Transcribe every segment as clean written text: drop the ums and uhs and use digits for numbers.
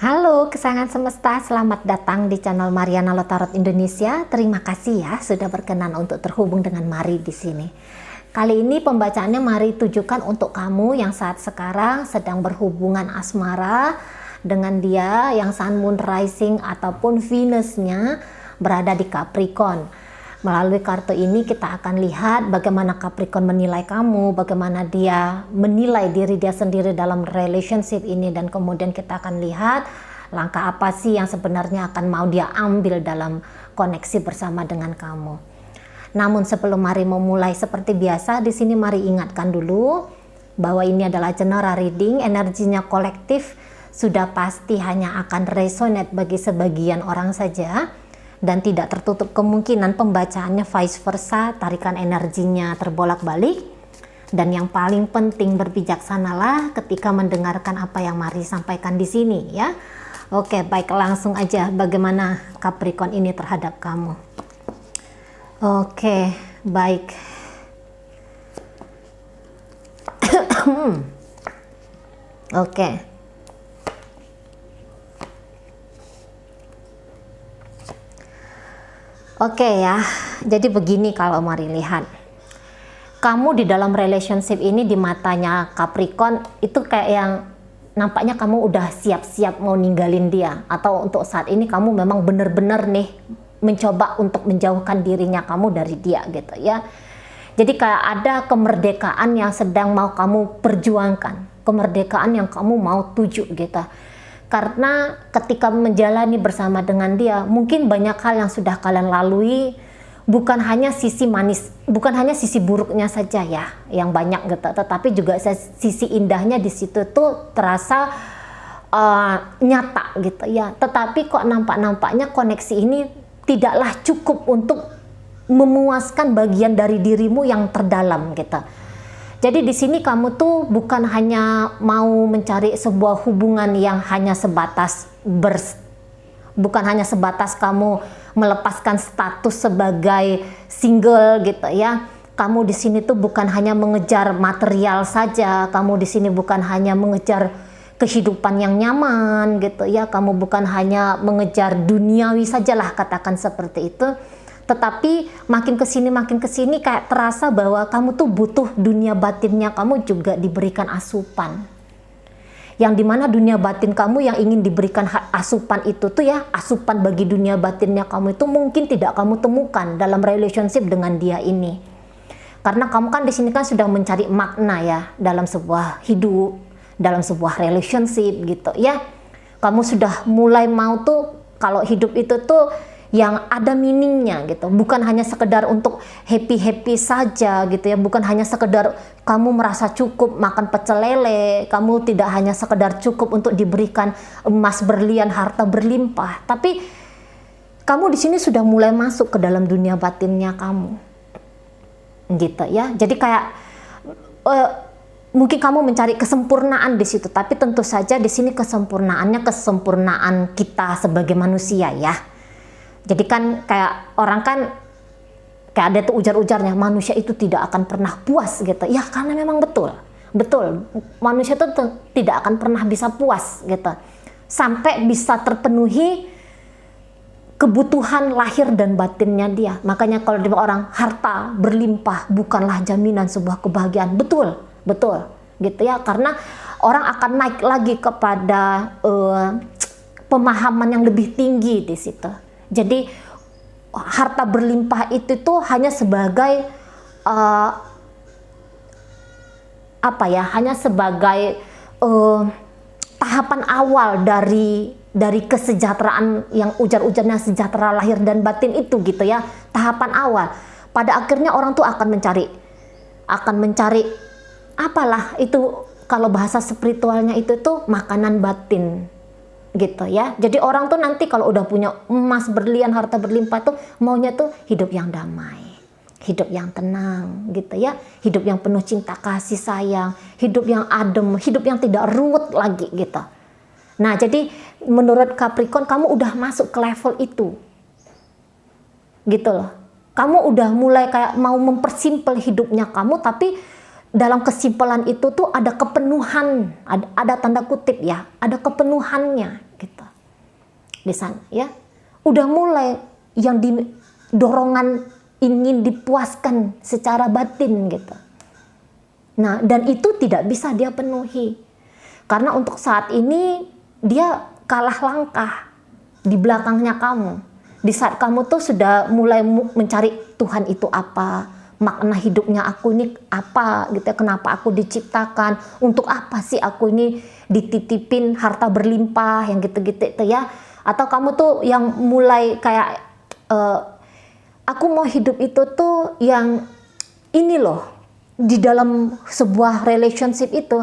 Halo kesayangan semesta, selamat datang di channel Mariana Lotarot Indonesia. Terima kasih ya sudah berkenan untuk terhubung dengan Mari di sini. Kali ini pembacaannya Mari tujukan untuk kamu yang saat sekarang sedang berhubungan asmara dengan dia yang Sun Moon Rising ataupun Venusnya berada di Capricorn. Melalui kartu ini kita akan lihat bagaimana Capricorn menilai kamu, bagaimana dia menilai diri dia sendiri dalam relationship ini, dan kemudian kita akan lihat langkah apa sih yang sebenarnya akan mau dia ambil dalam koneksi bersama dengan kamu. Namun sebelum Mari memulai seperti biasa, di sini Mari ingatkan dulu bahwa ini adalah general reading, energinya kolektif, sudah pasti hanya akan resonate bagi sebagian orang saja. Dan tidak tertutup kemungkinan pembacaannya vice versa, tarikan energinya terbolak-balik. Dan yang paling penting, berbijaksanalah ketika mendengarkan apa yang Mari sampaikan di sini ya. Oke, baik, langsung aja bagaimana Capricorn ini terhadap kamu. Oke, baik. Oke. Oke ya, jadi begini kalau Mari lihat. Kamu di dalam relationship ini di matanya Capricorn itu kayak yang nampaknya kamu udah siap-siap mau ninggalin dia. Atau untuk saat ini kamu memang benar-benar nih mencoba untuk menjauhkan dirinya kamu dari dia gitu ya. Jadi kayak ada kemerdekaan yang sedang mau kamu perjuangkan. Kemerdekaan yang kamu mau tuju gitu. Karena ketika menjalani bersama dengan dia, mungkin banyak hal yang sudah kalian lalui, bukan hanya sisi manis, bukan hanya sisi buruknya saja ya, yang banyak gitu, tetapi juga sisi indahnya di situ tuh terasa nyata gitu ya. Tetapi kok nampaknya koneksi ini tidaklah cukup untuk memuaskan bagian dari dirimu yang terdalam gitu. Jadi di sini kamu tuh bukan hanya mau mencari sebuah hubungan yang hanya sebatas bukan hanya sebatas kamu melepaskan status sebagai single gitu ya. Kamu di sini tuh bukan hanya mengejar material saja, kamu di sini bukan hanya mengejar kehidupan yang nyaman gitu ya. Kamu bukan hanya mengejar duniawi sajalah, katakan seperti itu. Tetapi makin kesini kayak terasa bahwa kamu tuh butuh dunia batinnya kamu juga diberikan asupan. Yang dimana dunia batin kamu yang ingin diberikan asupan itu tuh ya, asupan bagi dunia batinnya kamu itu mungkin tidak kamu temukan dalam relationship dengan dia ini. Karena kamu kan di sini kan sudah mencari makna ya dalam sebuah hidup, dalam sebuah relationship gitu ya. Kamu sudah mulai mau tuh kalau hidup itu tuh yang ada meaningnya gitu, bukan hanya sekedar untuk happy saja gitu ya, bukan hanya sekedar kamu merasa cukup makan pecel lele, kamu tidak hanya sekedar cukup untuk diberikan emas berlian, harta berlimpah, tapi kamu di sini sudah mulai masuk ke dalam dunia batinnya kamu, gitu ya. Jadi kayak mungkin kamu mencari kesempurnaan di situ, tapi tentu saja di sini kesempurnaan kita sebagai manusia ya. Jadi kan kayak orang kan kayak ada tuh ujar-ujarnya, manusia itu tidak akan pernah puas gitu. Ya karena memang betul manusia itu tidak akan pernah bisa puas gitu. Sampai bisa terpenuhi kebutuhan lahir dan batinnya dia. Makanya kalau di orang harta berlimpah bukanlah jaminan sebuah kebahagiaan. Betul gitu ya. Karena orang akan naik lagi kepada pemahaman yang lebih tinggi di situ. Jadi harta berlimpah itu tuh hanya sebagai hanya sebagai tahapan awal dari kesejahteraan yang ujar-ujarnya sejahtera lahir dan batin itu gitu ya. Tahapan awal. Pada akhirnya orang tuh akan mencari apalah itu, kalau bahasa spiritualnya itu tuh makanan batin gitu ya. Jadi orang tuh nanti kalau udah punya emas berlian, harta berlimpah tuh maunya tuh hidup yang damai, hidup yang tenang gitu ya, hidup yang penuh cinta kasih sayang, hidup yang adem, hidup yang tidak ruwet lagi gitu. Nah jadi menurut Capricorn kamu udah masuk ke level itu gitu loh. Kamu udah mulai kayak mau mempersimpel hidupnya kamu, tapi dalam kesimpulan itu tuh ada kepenuhan, ada tanda kutip ya, ada kepenuhannya gitu. di sana ya. Udah mulai yang dorongan ingin dipuaskan secara batin gitu. Nah, dan itu tidak bisa dia penuhi. Karena untuk saat ini dia kalah langkah di belakangnya kamu. Di saat kamu tuh sudah mulai mencari Tuhan itu apa, makna hidupnya aku ini apa gitu ya, kenapa aku diciptakan, untuk apa sih aku ini dititipin harta berlimpah yang gitu-gitu itu ya. Atau kamu tuh yang mulai kayak aku mau hidup itu tuh yang ini loh, di dalam sebuah relationship itu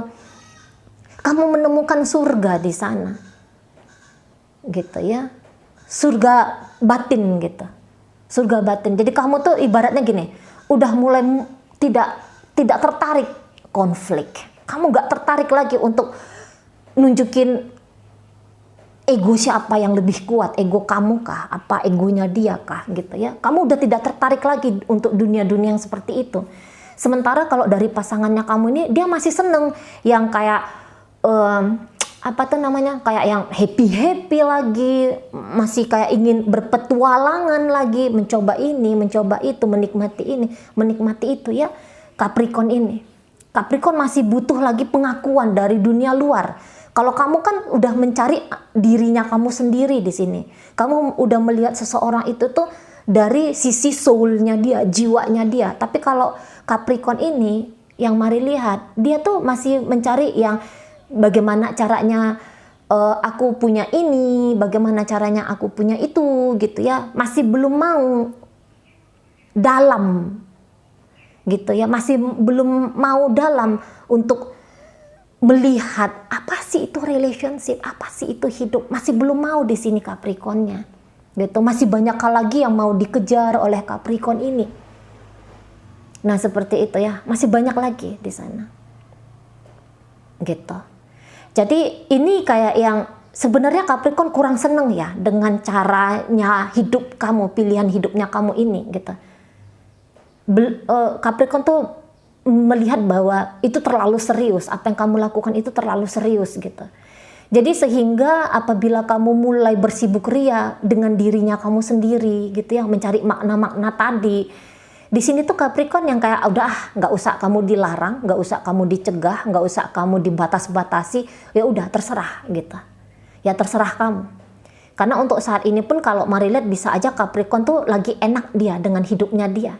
kamu menemukan surga di sana gitu ya, surga batin gitu, surga batin. Jadi kamu tuh ibaratnya gini, udah mulai tidak tertarik konflik, kamu gak tertarik lagi untuk nunjukin ego siapa yang lebih kuat, ego kamu kah, apa egonya dia kah gitu ya. Kamu udah tidak tertarik lagi untuk dunia-dunia yang seperti itu. Sementara kalau dari pasangannya kamu ini, dia masih seneng yang kayak apa tuh namanya, kayak yang happy lagi, masih kayak ingin berpetualangan lagi, mencoba ini, mencoba itu, menikmati ini, menikmati itu ya. Capricorn ini, Capricorn masih butuh lagi pengakuan dari dunia luar. Kalau kamu kan udah mencari dirinya kamu sendiri di sini. Kamu udah melihat seseorang itu tuh dari sisi soulnya dia, jiwanya dia. Tapi kalau Capricorn ini yang mari lihat, dia tuh masih mencari yang bagaimana caranya aku punya ini, bagaimana caranya aku punya itu gitu ya. Masih belum mau dalam gitu ya, masih belum mau dalam untuk melihat apa sih itu relationship, apa sih itu hidup. Masih belum mau di sini Capricornnya gitu. Masih banyak hal lagi yang mau dikejar oleh Capricorn ini. Nah seperti itu ya, masih banyak lagi di sana gitu. Jadi ini kayak yang sebenarnya Capricorn kurang seneng ya dengan caranya hidup kamu, pilihan hidupnya kamu ini gitu. Capricorn tuh melihat bahwa itu terlalu serius, apa yang kamu lakukan itu terlalu serius gitu. Jadi sehingga apabila kamu mulai bersibuk ria dengan dirinya kamu sendiri gitu ya, mencari makna-makna tadi, di sini tuh Capricorn yang kayak udah nggak usah kamu dilarang, nggak usah kamu dicegah, nggak usah kamu dibatas-batasi, ya udah terserah gitu. Ya terserah kamu. Karena untuk saat ini pun kalau mari lihat bisa aja Capricorn tuh lagi enak dia dengan hidupnya dia.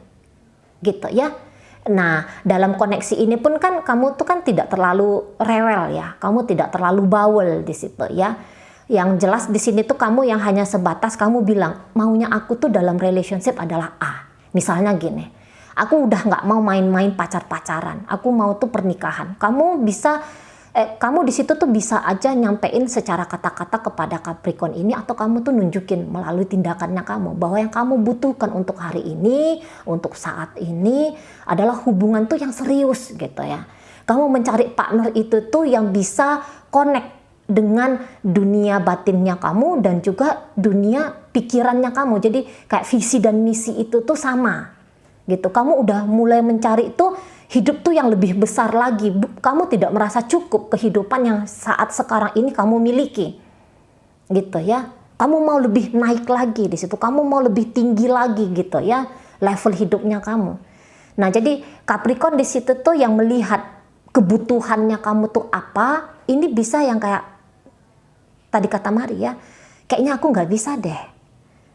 Gitu ya. Nah, dalam koneksi ini pun kan kamu tuh kan tidak terlalu rewel ya. Kamu tidak terlalu bawel di situ ya. Yang jelas di sini tuh kamu yang hanya sebatas kamu bilang, maunya aku tuh dalam relationship adalah A. Misalnya gini, aku udah nggak mau main-main pacar-pacaran. Aku mau tuh pernikahan. Kamu bisa kamu di situ tuh bisa aja nyampein secara kata-kata kepada Capricorn ini, atau kamu tuh nunjukin melalui tindakannya kamu bahwa yang kamu butuhkan untuk hari ini, untuk saat ini adalah hubungan tuh yang serius gitu ya. Kamu mencari partner itu tuh yang bisa connect dengan dunia batinnya kamu dan juga dunia pikirannya kamu. Jadi kayak visi dan misi itu tuh sama gitu. Kamu udah mulai mencari itu hidup tuh yang lebih besar lagi. Kamu tidak merasa cukup kehidupan yang saat sekarang ini kamu miliki. Gitu ya. Kamu mau lebih naik lagi di situ. Kamu mau lebih tinggi lagi gitu ya, level hidupnya kamu. Nah, jadi Capricorn di situ tuh yang melihat kebutuhannya kamu tuh apa. Ini bisa yang kayak tadi kata Mari ya. Kayaknya aku nggak bisa deh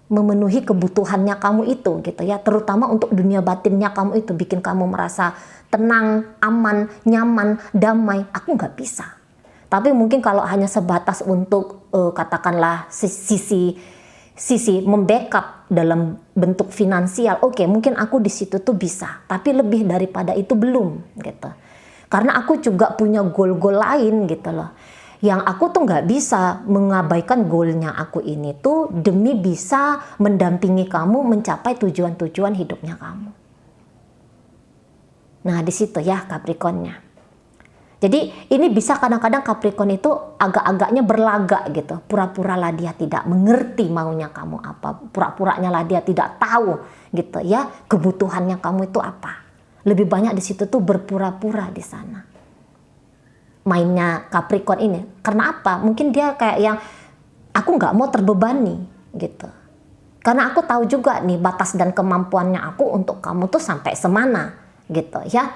memenuhi kebutuhannya kamu itu gitu ya, terutama untuk dunia batinnya kamu itu, bikin kamu merasa tenang, aman, nyaman, damai. Aku nggak bisa. Tapi mungkin kalau hanya sebatas untuk katakanlah sisi membackup dalam bentuk finansial, oke, mungkin aku di situ tuh bisa. Tapi lebih daripada itu belum gitu. Karena aku juga punya goal-goal lain gitu loh. Yang aku tuh nggak bisa mengabaikan goalnya aku ini tuh demi bisa mendampingi kamu mencapai tujuan-tujuan hidupnya kamu. Nah di situ ya Capricornnya. Jadi ini bisa kadang-kadang Capricorn itu agak-agaknya berlagak gitu. Pura-pura lah dia tidak mengerti maunya kamu apa. Pura-puranya lah dia tidak tahu gitu ya kebutuhannya kamu itu apa. Lebih banyak di situ tuh berpura-pura di sana. Mainnya Capricorn ini. Karena apa? Mungkin dia kayak yang aku nggak mau terbebani gitu. Karena aku tahu juga nih batas dan kemampuannya aku untuk kamu tuh sampai semana gitu ya.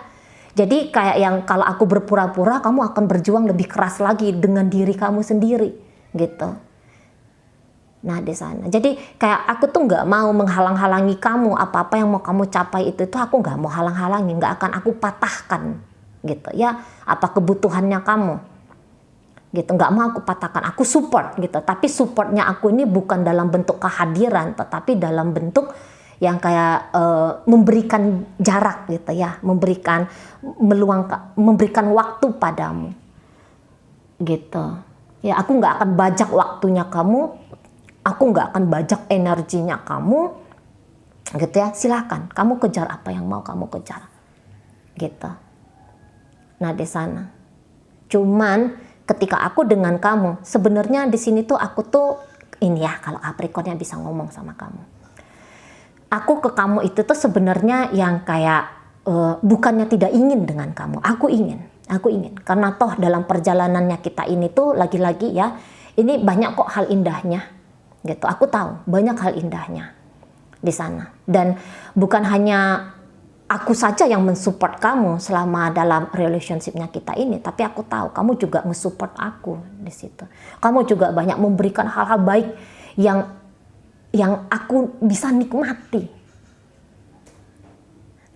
Jadi kayak yang kalau aku berpura-pura, kamu akan berjuang lebih keras lagi dengan diri kamu sendiri gitu. Nah di sana. Jadi kayak aku tuh nggak mau menghalang-halangi kamu, apa-apa yang mau kamu capai itu aku nggak mau halang-halangi, nggak akan aku patahkan gitu ya. Apa kebutuhannya kamu? Gitu, nggak mau aku patahkan, aku support gitu, tapi supportnya aku ini bukan dalam bentuk kehadiran, tetapi dalam bentuk yang kayak memberikan jarak gitu ya, memberikan waktu padamu gitu ya. Aku nggak akan bajak waktunya kamu, aku nggak akan bajak energinya kamu gitu ya. Silakan kamu kejar apa yang mau kamu kejar gitu. Nah di sana cuman ketika aku dengan kamu, sebenarnya di sini tuh aku tuh ini ya, kalau Capricorn yang bisa ngomong sama kamu. Aku ke kamu itu tuh sebenarnya yang kayak bukannya tidak ingin dengan kamu. Aku ingin. Karena toh dalam perjalanannya kita ini tuh lagi-lagi ya, ini banyak kok hal indahnya gitu. Aku tahu banyak hal indahnya di sana. Dan bukan hanya aku saja yang mensupport kamu selama dalam relationship-nya kita ini, tapi aku tahu kamu juga nge-support aku di situ. Kamu juga banyak memberikan hal-hal baik yang aku bisa nikmati.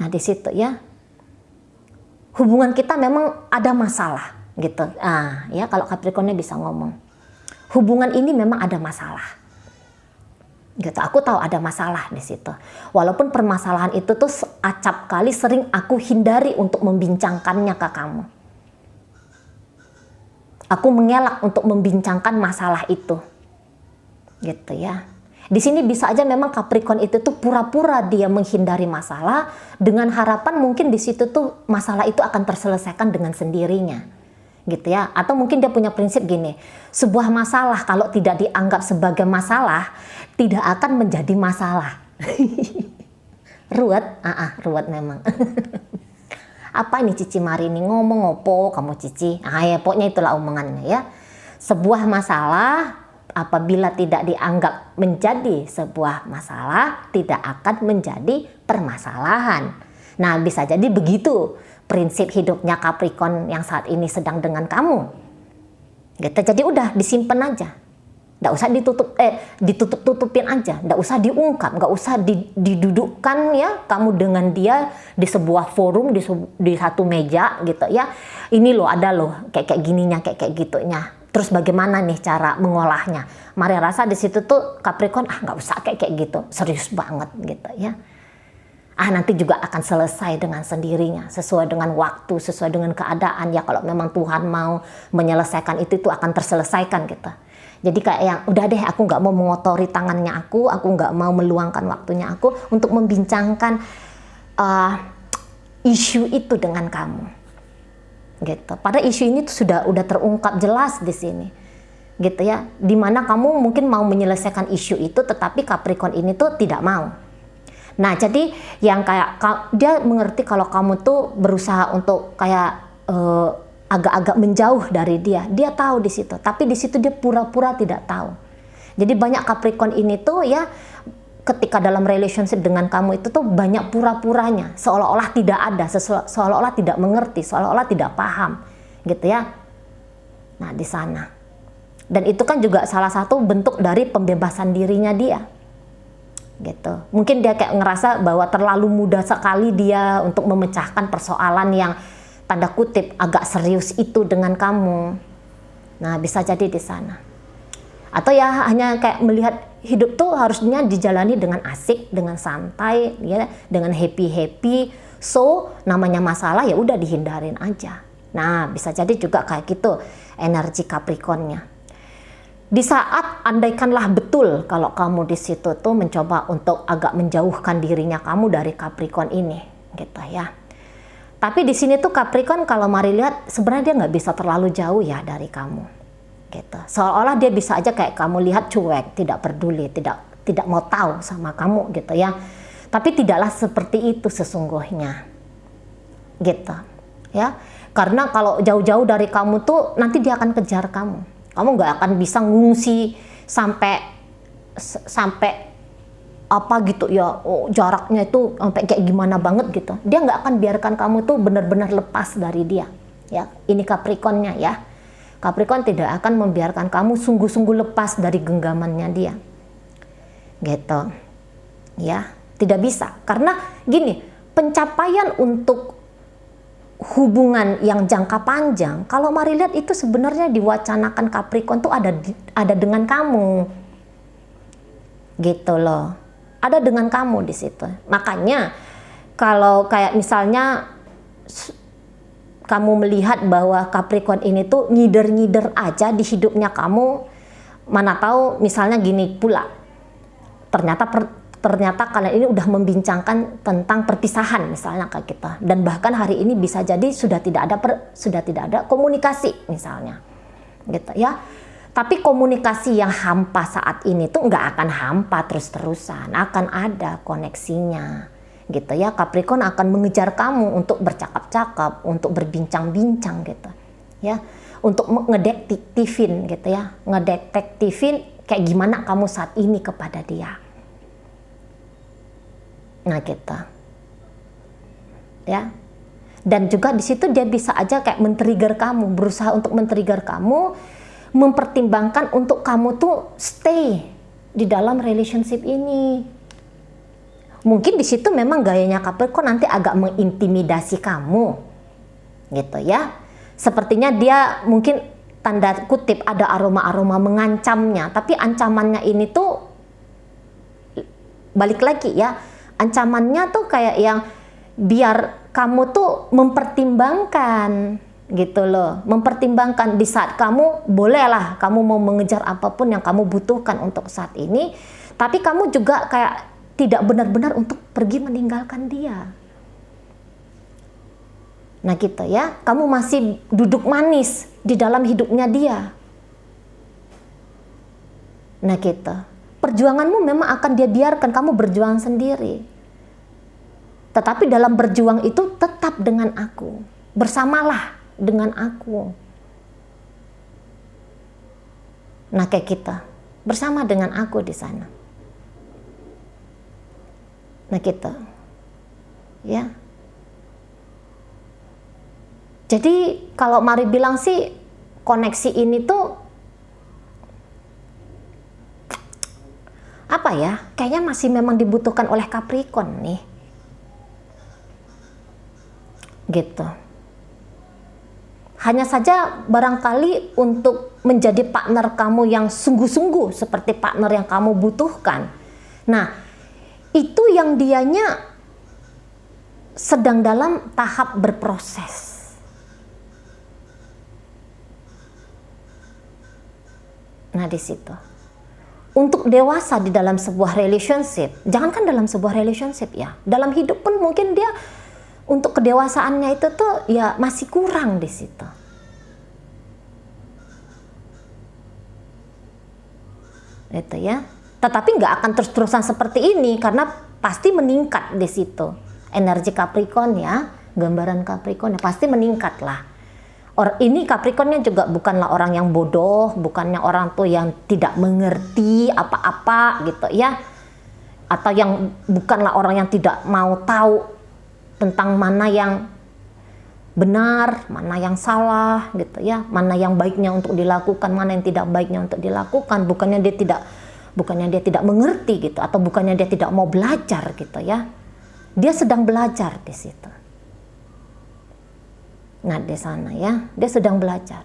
Nah di situ ya, hubungan kita memang ada masalah gitu. Ya kalau Capricorn-nya bisa ngomong, hubungan ini memang ada masalah. Gitu, aku tahu ada masalah di situ. Walaupun permasalahan itu tuh acap kali sering aku hindari untuk membincangkannya ke kamu. Aku mengelak untuk membincangkan masalah itu. Gitu ya. Di sini bisa aja memang Capricorn itu tuh pura-pura dia menghindari masalah dengan harapan mungkin di situ tuh masalah itu akan terselesaikan dengan sendirinya. Gitu ya, atau mungkin dia punya prinsip gini, sebuah masalah kalau tidak dianggap sebagai masalah tidak akan menjadi masalah. Ruwet memang. Apa ini Cici Mari ini ngomong opo kamu Cici? Ya pokoknya itulah omongannya ya. Sebuah masalah apabila tidak dianggap menjadi sebuah masalah tidak akan menjadi permasalahan. Nah bisa jadi begitu prinsip hidupnya Capricorn yang saat ini sedang dengan kamu gitu. Jadi udah disimpan aja, nggak usah ditutup-tutupin aja, nggak usah diungkap, nggak usah didudukkan ya kamu dengan dia di sebuah forum, di satu meja gitu ya. Ini loh ada loh kayak gininya, kayak gitunya, terus bagaimana nih cara mengolahnya. Mari rasa di situ tuh Capricorn nggak usah kayak gitu, serius banget gitu ya. Nanti juga akan selesai dengan sendirinya, sesuai dengan waktu, sesuai dengan keadaan ya. Kalau memang Tuhan mau menyelesaikan itu akan terselesaikan gitu. Jadi kayak yang udah deh, aku nggak mau mengotori tangannya aku nggak mau meluangkan waktunya aku untuk membincangkan isu itu dengan kamu gitu. Padahal isu ini tuh udah terungkap jelas di sini gitu ya, dimana kamu mungkin mau menyelesaikan isu itu tetapi Capricorn ini tuh tidak mau. Nah jadi yang kayak dia mengerti kalau kamu tuh berusaha untuk kayak agak-agak menjauh dari dia tahu di situ, tapi di situ dia pura-pura tidak tahu. Jadi banyak Capricorn ini tuh ya ketika dalam relationship dengan kamu itu tuh banyak pura-puranya, seolah-olah tidak ada, seolah-olah tidak mengerti, seolah-olah tidak paham gitu ya. Nah di sana, dan itu kan juga salah satu bentuk dari pembebasan dirinya dia gitu. Mungkin dia kayak ngerasa bahwa terlalu mudah sekali dia untuk memecahkan persoalan yang tanda kutip agak serius itu dengan kamu. Nah bisa jadi di sana. Atau ya hanya kayak melihat hidup tuh harusnya dijalani dengan asik, dengan santai ya, dengan happy. So namanya masalah ya udah dihindarin aja. Nah bisa jadi juga kayak gitu energi Capricornnya. Di saat andaikanlah betul kalau kamu di situ tuh mencoba untuk agak menjauhkan dirinya kamu dari Capricorn ini gitu ya. Tapi di sini tuh Capricorn kalau mari lihat sebenarnya dia nggak bisa terlalu jauh ya dari kamu gitu. Seolah-olah dia bisa aja kayak kamu lihat cuek, tidak peduli, tidak mau tahu sama kamu gitu ya. Tapi tidaklah seperti itu sesungguhnya gitu ya. Karena kalau jauh-jauh dari kamu tuh nanti dia akan kejar kamu. Kamu nggak akan bisa ngungsi sampai sampai apa gitu ya, jaraknya itu sampai kayak gimana banget gitu. Dia nggak akan biarkan kamu tuh benar-benar lepas dari dia. Ya, ini Capricornnya ya. Capricorn tidak akan membiarkan kamu sungguh-sungguh lepas dari genggamannya dia. Gitu. Ya, tidak bisa. Karena gini, pencapaian untuk hubungan yang jangka panjang, kalau mari lihat itu sebenarnya diwacanakan Capricorn tuh ada dengan kamu. Gitu loh. Ada dengan kamu di situ. Makanya kalau kayak misalnya kamu melihat bahwa Capricorn ini tuh ngider-ngider aja di hidupnya kamu, mana tahu misalnya gini pula, ternyata kalian ini udah membincangkan tentang perpisahan misalnya kayak kita, dan bahkan hari ini bisa jadi sudah tidak ada komunikasi misalnya, gitu ya. Tapi komunikasi yang hampa saat ini tuh nggak akan hampa terus-terusan, akan ada koneksinya, gitu ya. Capricorn akan mengejar kamu untuk bercakap-cakap, untuk berbincang-bincang, gitu ya, untuk ngedetektifin, gitu ya, ngedetektifin kayak gimana kamu saat ini kepada dia. Nah, gitu ya. Dan juga di situ dia bisa aja kayak men-trigger kamu, berusaha untuk men-trigger kamu, mempertimbangkan untuk kamu tuh stay di dalam relationship ini. Mungkin di situ memang gayanya Capricorn nanti agak mengintimidasi kamu, gitu ya. Sepertinya dia mungkin tanda kutip ada aroma-aroma mengancamnya, tapi ancamannya ini tuh balik lagi ya, ancamannya tuh kayak yang biar kamu tuh mempertimbangkan, gitu loh, mempertimbangkan di saat kamu bolehlah kamu mau mengejar apapun yang kamu butuhkan untuk saat ini, tapi kamu juga kayak tidak benar-benar untuk pergi meninggalkan dia. Nah gitu ya, kamu masih duduk manis di dalam hidupnya dia. Nah gitu, perjuanganmu memang akan dia biarkan kamu berjuang sendiri, tetapi dalam berjuang itu tetap dengan aku, bersamalah dengan aku. Nah kayak kita bersama dengan aku di sana. Nah gitu ya. Jadi kalau mari bilang sih, koneksi ini tuh apa ya, kayaknya masih memang dibutuhkan oleh Capricorn nih, gitu. Hanya saja barangkali untuk menjadi partner kamu yang sungguh-sungguh seperti partner yang kamu butuhkan, nah itu yang dianya sedang dalam tahap berproses. Nah di situ, untuk dewasa di dalam sebuah relationship, jangankan dalam sebuah relationship ya, dalam hidup pun mungkin dia untuk kedewasaannya itu tuh ya masih kurang di situ. Itu ya. Tetapi nggak akan terus-terusan seperti ini karena pasti meningkat di situ. Energi Capricorn ya, gambaran Capricorn ya pasti meningkat lah. Ini Capricornnya juga bukanlah orang yang bodoh, bukannya orang tuh yang tidak mengerti apa-apa gitu ya, atau yang bukanlah orang yang tidak mau tahu tentang mana yang benar, mana yang salah gitu ya, mana yang baiknya untuk dilakukan, mana yang tidak baiknya untuk dilakukan. Bukannya dia tidak mengerti gitu, atau bukannya dia tidak mau belajar gitu ya. Dia sedang belajar di situ. Nah di sana ya, dia sedang belajar.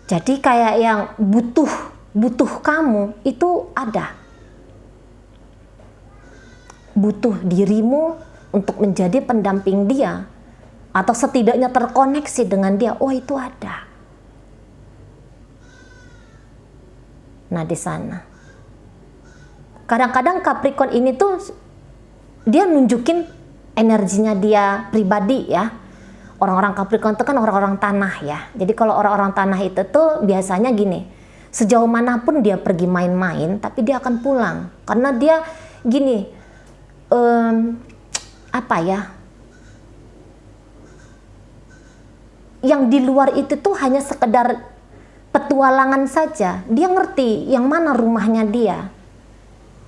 Jadi kayak yang butuh kamu itu ada. Butuh dirimu untuk menjadi pendamping dia, atau setidaknya terkoneksi dengan dia. Oh itu ada. Nah di sana. Kadang-kadang Capricorn ini tuh dia nunjukin energinya dia pribadi ya. Orang-orang Capricorn itu kan orang-orang tanah ya. Jadi kalau orang-orang tanah itu tuh biasanya gini, sejauh manapun dia pergi main-main, tapi dia akan pulang. Karena dia gini, apa ya, yang di luar itu tuh hanya sekedar petualangan saja, dia ngerti yang mana rumahnya dia.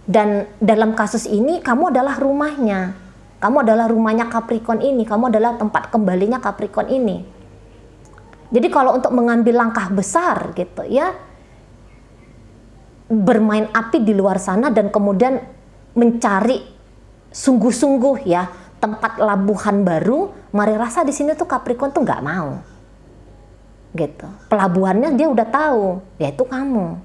Dan dalam kasus ini kamu adalah rumahnya. Kamu adalah rumahnya Capricorn ini, kamu adalah tempat kembalinya Capricorn ini. Jadi kalau untuk mengambil langkah besar gitu ya, bermain api di luar sana dan kemudian mencari sungguh-sungguh ya tempat labuhan baru, Mari rasa di sini tuh Capricorn tuh nggak mau. Gitu. Pelabuhannya dia udah tahu, yaitu kamu.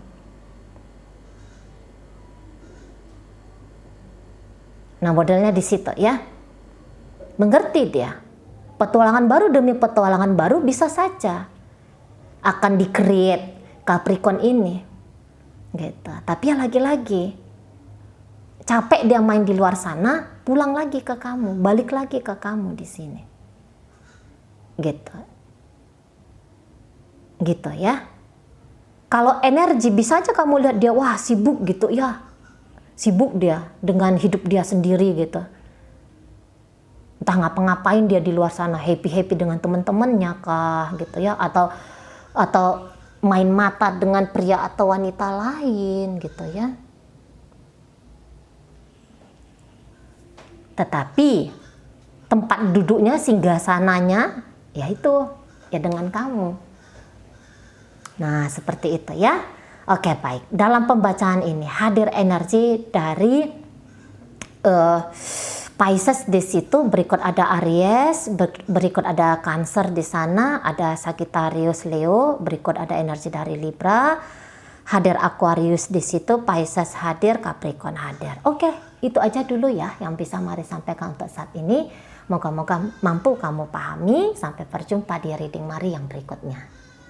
Nah, modelnya di situ ya. Mengerti dia. Petualangan baru demi petualangan baru bisa saja akan di-create Capricorn ini. Gitu. Tapi ya lagi-lagi capek dia main di luar sana, pulang lagi ke kamu, balik lagi ke kamu di sini. Gitu. Gitu ya. Kalau energi bisa aja kamu lihat dia wah sibuk gitu ya. Sibuk dia dengan hidup dia sendiri gitu. Entah ngapa-ngapain dia di luar sana, happy-happy dengan teman-temannya kah gitu ya, atau main mata dengan pria atau wanita lain gitu ya. Tetapi tempat duduknya, singgasananya yaitu ya dengan kamu. Nah, seperti itu ya. Oke, baik. Dalam pembacaan ini hadir energi dari Pisces di situ, berikut ada Aries, berikut ada Cancer di sana, ada Sagittarius, Leo, berikut ada energi dari Libra, hadir Aquarius di situ, Pisces hadir, Capricorn hadir. Oke, itu aja dulu ya yang bisa Mari sampaikan untuk saat ini. Moga-moga mampu kamu pahami. Sampai berjumpa di reading Mari yang berikutnya.